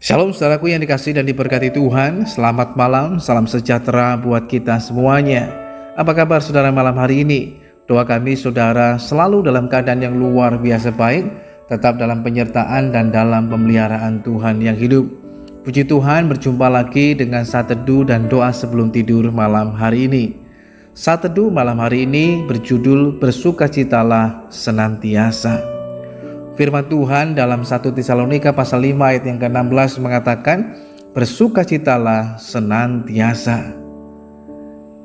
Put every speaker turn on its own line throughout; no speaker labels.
Shalom saudaraku yang dikasihi dan diberkati Tuhan. Selamat malam, salam sejahtera buat kita semuanya. Apa kabar saudara malam hari ini? Doa kami saudara selalu dalam keadaan yang luar biasa baik, tetap dalam penyertaan dan dalam pemeliharaan Tuhan yang hidup. Puji Tuhan, berjumpa lagi dengan saat teduh dan doa sebelum tidur malam hari ini. Saat teduh malam hari ini berjudul Bersukacitalah Senantiasa. Firman Tuhan dalam 1 Tesalonika pasal 5 ayat yang ke-16 mengatakan, bersukacitalah senantiasa.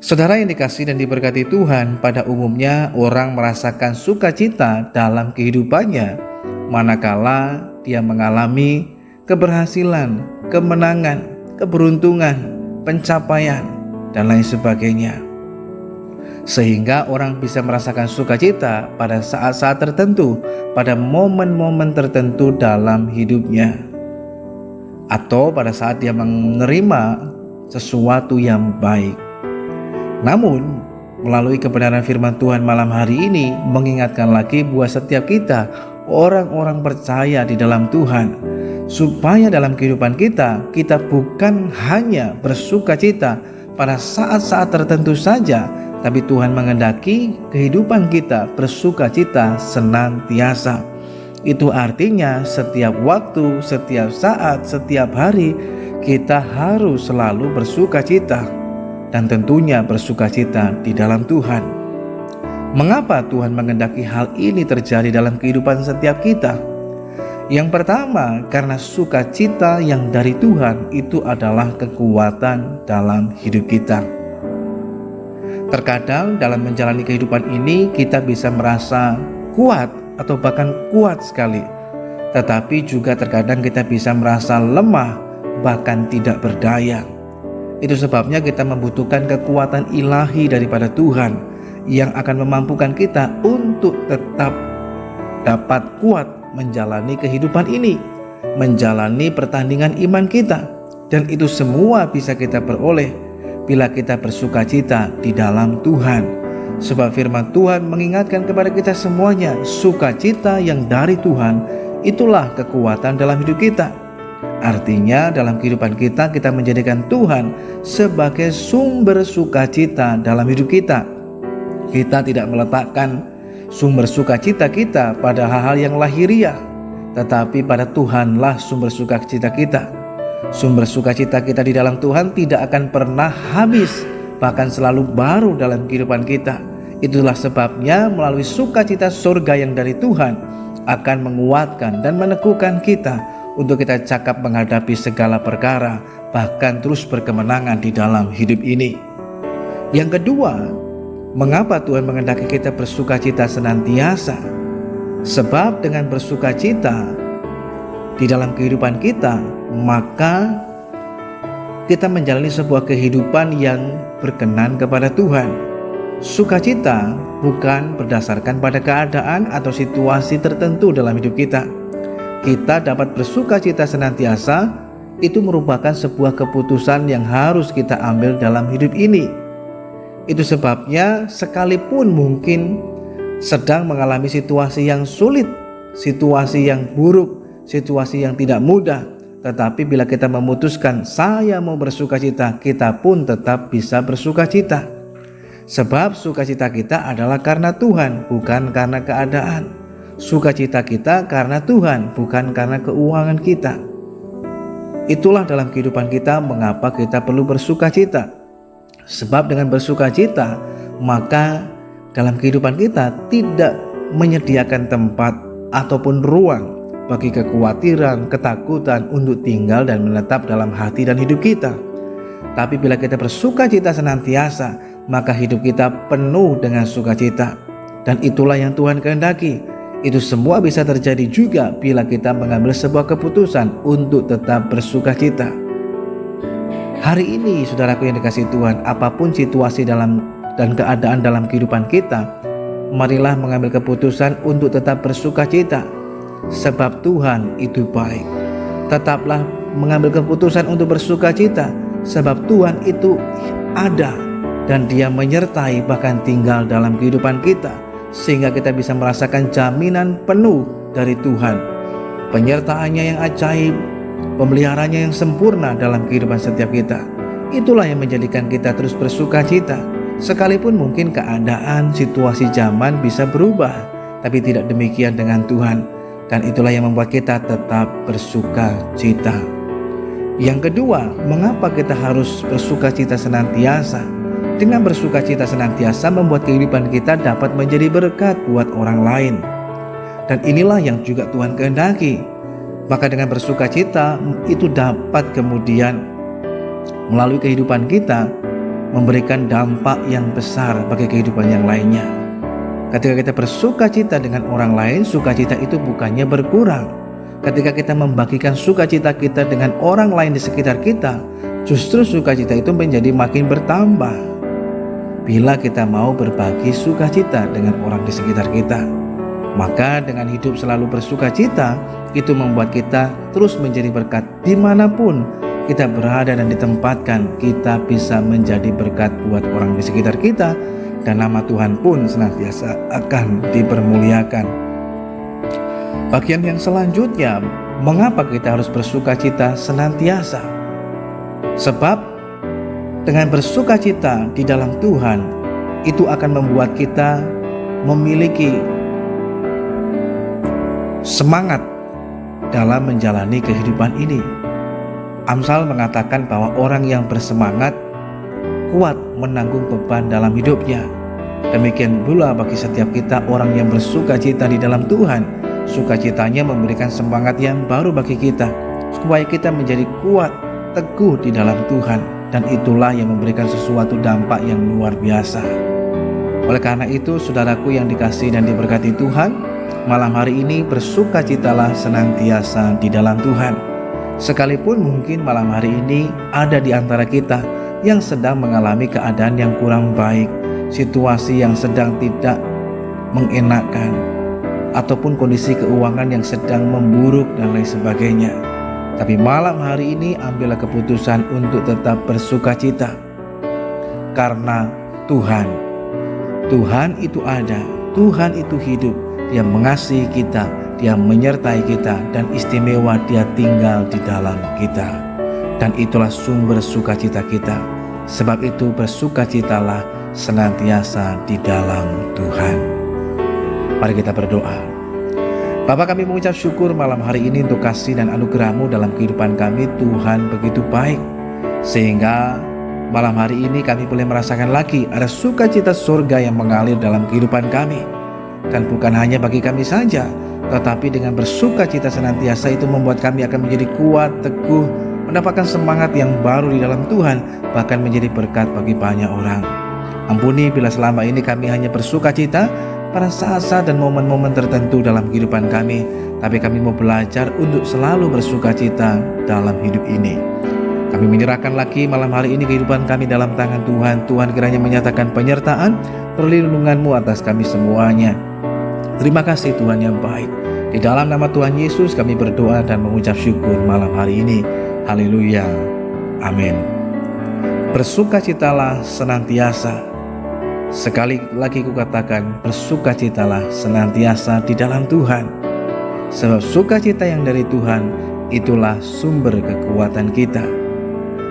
Saudara yang dikasihi dan diberkati Tuhan, pada umumnya orang merasakan sukacita dalam kehidupannya manakala dia mengalami keberhasilan, kemenangan, keberuntungan, pencapaian, dan lain sebagainya. Sehingga orang bisa merasakan sukacita pada saat-saat tertentu, pada momen-momen tertentu dalam hidupnya, atau pada saat dia menerima sesuatu yang baik. Namun, melalui kebenaran firman Tuhan malam hari ini mengingatkan lagi buat setiap kita, orang-orang percaya di dalam Tuhan, supaya dalam kehidupan kita bukan hanya bersukacita pada saat-saat tertentu saja, tapi Tuhan menghendaki kehidupan kita bersukacita senantiasa. Itu artinya setiap waktu, setiap saat, setiap hari kita harus selalu bersukacita, dan tentunya bersukacita di dalam Tuhan. Mengapa Tuhan menghendaki hal ini terjadi dalam kehidupan setiap kita? Yang pertama, karena sukacita yang dari Tuhan itu adalah kekuatan dalam hidup kita. Terkadang dalam menjalani kehidupan ini kita bisa merasa kuat atau bahkan kuat sekali. Tetapi juga terkadang kita bisa merasa lemah, bahkan tidak berdaya. Itu sebabnya kita membutuhkan kekuatan ilahi daripada Tuhan yang akan memampukan kita untuk tetap dapat kuat menjalani kehidupan ini, menjalani pertandingan iman kita. Dan itu semua bisa kita peroleh bila kita bersukacita di dalam Tuhan. Sebab firman Tuhan mengingatkan kepada kita semuanya, sukacita yang dari Tuhan itulah kekuatan dalam hidup kita. Artinya dalam kehidupan kita menjadikan Tuhan sebagai sumber sukacita dalam hidup kita. Kita tidak meletakkan sumber sukacita kita pada hal-hal yang lahiriah, tetapi pada Tuhanlah sumber sukacita kita. Sumber sukacita kita di dalam Tuhan tidak akan pernah habis, bahkan selalu baru dalam kehidupan kita. Itulah sebabnya melalui sukacita surga yang dari Tuhan akan menguatkan dan meneguhkan kita untuk kita cakap menghadapi segala perkara, bahkan terus berkemenangan di dalam hidup ini. Yang kedua, mengapa Tuhan menghendaki kita bersukacita senantiasa? Sebab dengan bersukacita di dalam kehidupan kita, maka kita menjalani sebuah kehidupan yang berkenan kepada Tuhan. Sukacita bukan berdasarkan pada keadaan atau situasi tertentu dalam hidup kita. Kita dapat bersukacita senantiasa, itu merupakan sebuah keputusan yang harus kita ambil dalam hidup ini. Itu sebabnya sekalipun mungkin sedang mengalami situasi yang sulit, situasi yang buruk, situasi yang tidak mudah, tetapi bila kita memutuskan saya mau bersukacita, kita pun tetap bisa bersukacita. Sebab sukacita kita adalah karena Tuhan, bukan karena keadaan. Sukacita kita karena Tuhan, bukan karena keuangan kita. Itulah dalam kehidupan kita mengapa kita perlu bersukacita. Sebab dengan bersukacita, maka dalam kehidupan kita tidak menyediakan tempat ataupun ruang bagi kekhawatiran, ketakutan untuk tinggal dan menetap dalam hati dan hidup kita. Tapi bila kita bersukacita senantiasa, maka hidup kita penuh dengan sukacita. Dan itulah yang Tuhan kehendaki. Itu semua bisa terjadi juga bila kita mengambil sebuah keputusan untuk tetap bersukacita. Hari ini saudaraku yang dikasihi Tuhan, apapun situasi dan keadaan dalam kehidupan kita, marilah mengambil keputusan untuk tetap bersukacita. Sebab Tuhan itu baik. Tetaplah mengambil keputusan untuk bersukacita, sebab Tuhan itu ada dan Dia menyertai bahkan tinggal dalam kehidupan kita, sehingga kita bisa merasakan jaminan penuh dari Tuhan, penyertaannya yang ajaib, pemeliharanya yang sempurna dalam kehidupan setiap kita. Itulah yang menjadikan kita terus bersuka cita. Sekalipun mungkin keadaan, situasi zaman bisa berubah, tapi tidak demikian dengan Tuhan. Dan itulah yang membuat kita tetap bersuka cita. Yang kedua, mengapa kita harus bersuka cita senantiasa? Dengan bersuka cita senantiasa membuat kehidupan kita dapat menjadi berkat buat orang lain. Dan inilah yang juga Tuhan kehendaki. Maka dengan bersuka cita itu dapat kemudian melalui kehidupan kita memberikan dampak yang besar bagi kehidupan yang lainnya. Ketika kita bersuka cita dengan orang lain, sukacita itu bukannya berkurang. Ketika kita membagikan sukacita kita dengan orang lain di sekitar kita, justru sukacita itu menjadi makin bertambah. Bila kita mau berbagi sukacita dengan orang di sekitar kita, maka dengan hidup selalu bersukacita, itu membuat kita terus menjadi berkat dimanapun kita berada dan ditempatkan. Kita bisa menjadi berkat buat orang di sekitar kita, dan nama Tuhan pun senantiasa akan dipermuliakan. Bagian yang selanjutnya, mengapa kita harus bersukacita senantiasa? Sebab dengan bersukacita di dalam Tuhan, itu akan membuat kita memiliki semangat dalam menjalani kehidupan ini. Amsal mengatakan bahwa orang yang bersemangat kuat menanggung beban dalam hidupnya. Demikian pula bagi setiap kita orang yang bersukacita di dalam Tuhan. Sukacitanya memberikan semangat yang baru bagi kita, supaya kita menjadi kuat, teguh di dalam Tuhan. Dan itulah yang memberikan sesuatu dampak yang luar biasa. Oleh karena itu, saudaraku yang dikasihi dan diberkati Tuhan, malam hari ini bersukacitalah senantiasa di dalam Tuhan. Sekalipun mungkin malam hari ini ada di antara kita yang sedang mengalami keadaan yang kurang baik, situasi yang sedang tidak mengenakan, ataupun kondisi keuangan yang sedang memburuk dan lain sebagainya. Tapi malam hari ini ambillah keputusan untuk tetap bersukacita. Karena Tuhan itu ada, Tuhan itu hidup, Dia mengasihi kita, Dia menyertai kita, dan istimewa Dia tinggal di dalam kita. Dan itulah sumber sukacita kita. Sebab itu bersukacitalah senantiasa di dalam Tuhan. Mari kita berdoa. Bapa, kami mengucap syukur malam hari ini untuk kasih dan anugerah-Mu dalam kehidupan kami. Tuhan begitu baik, sehingga malam hari ini kami boleh merasakan lagi ada sukacita surga yang mengalir dalam kehidupan kami. Dan bukan hanya bagi kami saja, tetapi dengan bersukacita senantiasa itu membuat kami akan menjadi kuat, teguh, mendapatkan semangat yang baru di dalam Tuhan, bahkan menjadi berkat bagi banyak orang. Ampuni bila selama ini kami hanya bersukacita pada saat-saat dan momen-momen tertentu dalam kehidupan kami, tapi kami mau belajar untuk selalu bersukacita dalam hidup ini. Kami menyerahkan lagi malam hari ini kehidupan kami dalam tangan Tuhan. Tuhan kiranya menyatakan penyertaan, perlindungan-Mu atas kami semuanya. Terima kasih Tuhan yang baik. Di dalam nama Tuhan Yesus kami berdoa dan mengucap syukur malam hari ini. Haleluya. Amin. Bersukacitalah senantiasa. Sekali lagi kukatakan, bersukacitalah senantiasa di dalam Tuhan. Sebab sukacita yang dari Tuhan itulah sumber kekuatan kita.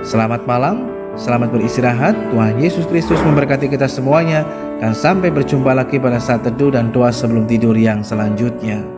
Selamat malam, selamat beristirahat. Tuhan Yesus Kristus memberkati kita semuanya. Dan sampai berjumpa lagi pada saat teduh dan doa sebelum tidur yang selanjutnya.